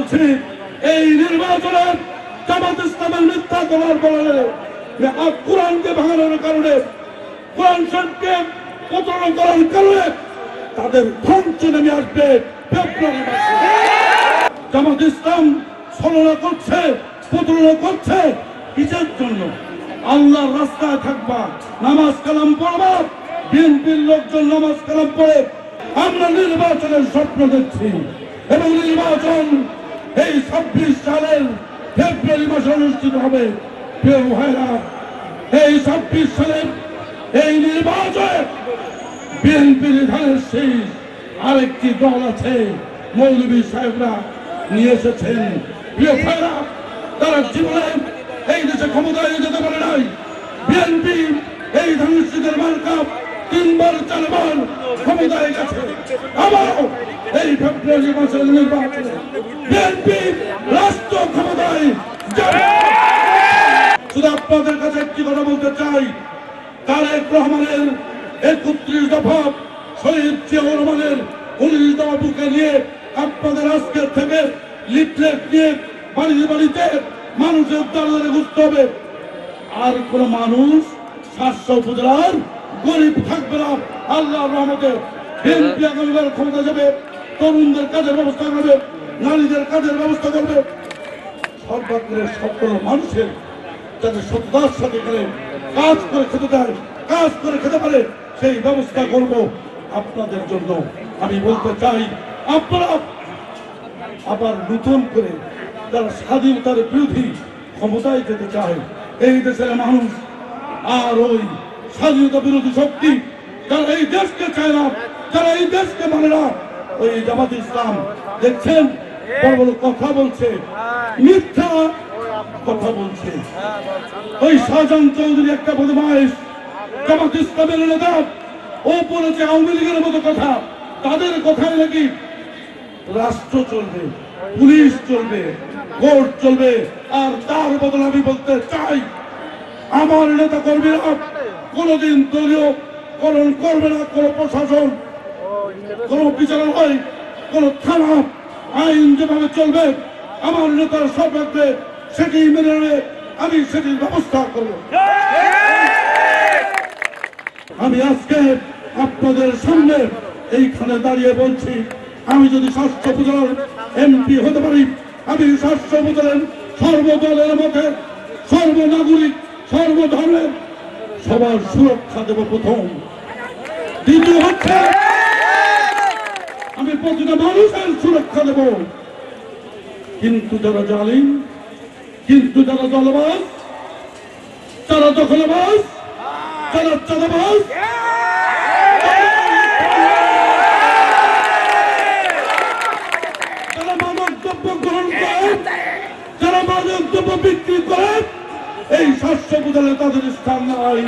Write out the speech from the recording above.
বলছি এই নির্বাচনে জামাত ইসলামের মিথ্যা করার বলে কোরআনকে ভাঙানোর কারণে, কোরআন শরীফকে প্রতারণা করার কারণে তাদের ধ্বংস নেমে আসবে ফেব্রুয়ারি মাসে। জামাত ইসলাম ছলনা করছে, প্রতারণা করছে কিসের জন্য? আল্লাহর রাস্তায় থাকবা, নামাজ কালাম পড়বা, বিএনপির লোকজন নামাজ কালাম পড়ে আমরা নির্বাচনের স্বপ্ন দেখছি এবং নির্বাচন এই 26 সালের ফেব্রুয়ারি মাসে অনুষ্ঠিত হবে। প্রিয় ভাইরা, এই 26 সালের এই নির্বাচনে বিএনপির ধানের শীষ আরেকটি দল আছে, মৌলভী সাহেবরা নিয়ে এসেছেন। প্রিয় ভাইরা, তারা জীবনে এই দেশে ক্ষমতায় যেতে পারে নাই। বিএনপি এই ধানের শীষের মার্কা 3 বার 4 বার ক্ষমতায় গেছে। আবারও এই ফেব্রুয়ারি মাসের নির্বাচনে বিএনপি রাষ্ট্র ক্ষমতায় যাবে। শুধু আপনাদের কাছে একটি কথা বলতে চাই, তারেক রহমানের 31 দফা, শহীদ জিয়াউর রহমানের 19 দফা বুকে নিয়ে আপনাদের আজকের থেকে লিফলেট নিয়ে বাড়িতে বাড়িতে মানুষের দ্বারে ঘুরতে হবে। আর কোন মানুষ 700 উপজেলার গরিব থাকবে না। আল্লাহর রহমতে বিএনপি আগামীবার ক্ষমতা যাবে, তরুণদের কাজের ব্যবস্থা করবে, নারীদের কাজের ব্যবস্থা করবে, সর্বাগ্রের সকল মানুষের যাতে সততার সাথে করে কাজ করে খেতে দেয়, কাজ করে খেতে পারে, সেই ব্যবস্থা করব আপনাদের জন্য। আমি বলতে চাই, আপনারা আবার নতুন করে যারা স্বাধীনতার বিরোধী ক্ষমতায় যেতে চায়, এই দেশের মানুষ আর ওই স্বাধীনতা বিরোধী শক্তি যারা এই দেশকে চায় না, যারা এই দেশকে মানে না, ওই জামাত ইসলাম দেখছেন বড় বড় কথা বলছে, মিথ্যা কথা বলছে। ওই শাহজাহান চৌধুরী একটা বদমাইশ জামাত ইসলামের নেতা, ও বলেছে আওয়ামী লীগের মতো কথা, তাদের কথায় নাকি রাষ্ট্র চলবে, পুলিশ চলবে, কোর্ট চলবে। আর তার বদলে আমি বলতে চাই, আমার নেতা কর্মীরা কোনদিন দলীয় করণ করবে না। কোন প্রশাসন, কোন বিচারালয়, কোন থানা, আইন যেভাবে চলবে আমার নেতার সর্বাগ্রে সেটি মেনে নেবে, আমি সেটির ব্যবস্থা করব। আমি আজকে আপনাদের সামনে এইখানে দাঁড়িয়ে বলছি, আমি যদি 700 উপজেলার এমপি হতে পারি, আমি 700 উপজেলার সর্বদলের মধ্যে সর্বনাগরিক, সর্বধর্মের সবার সুরক্ষা দেব প্রথম। দ্বিতীয় হচ্ছে আমি প্রতিটা মানুষের সুরক্ষা দেব। কিন্তু যারা জালিম, কিন্তু যারা দলবাজ, যারা দখলবাজ, যারা চাঁদাবাজ, যারা মাদক দ্রব্য গ্রহণ করেন, যারা মাদক দ্রব্য বিক্রি করেন, এই 700 উপজেলায় তাদের স্থান নাই।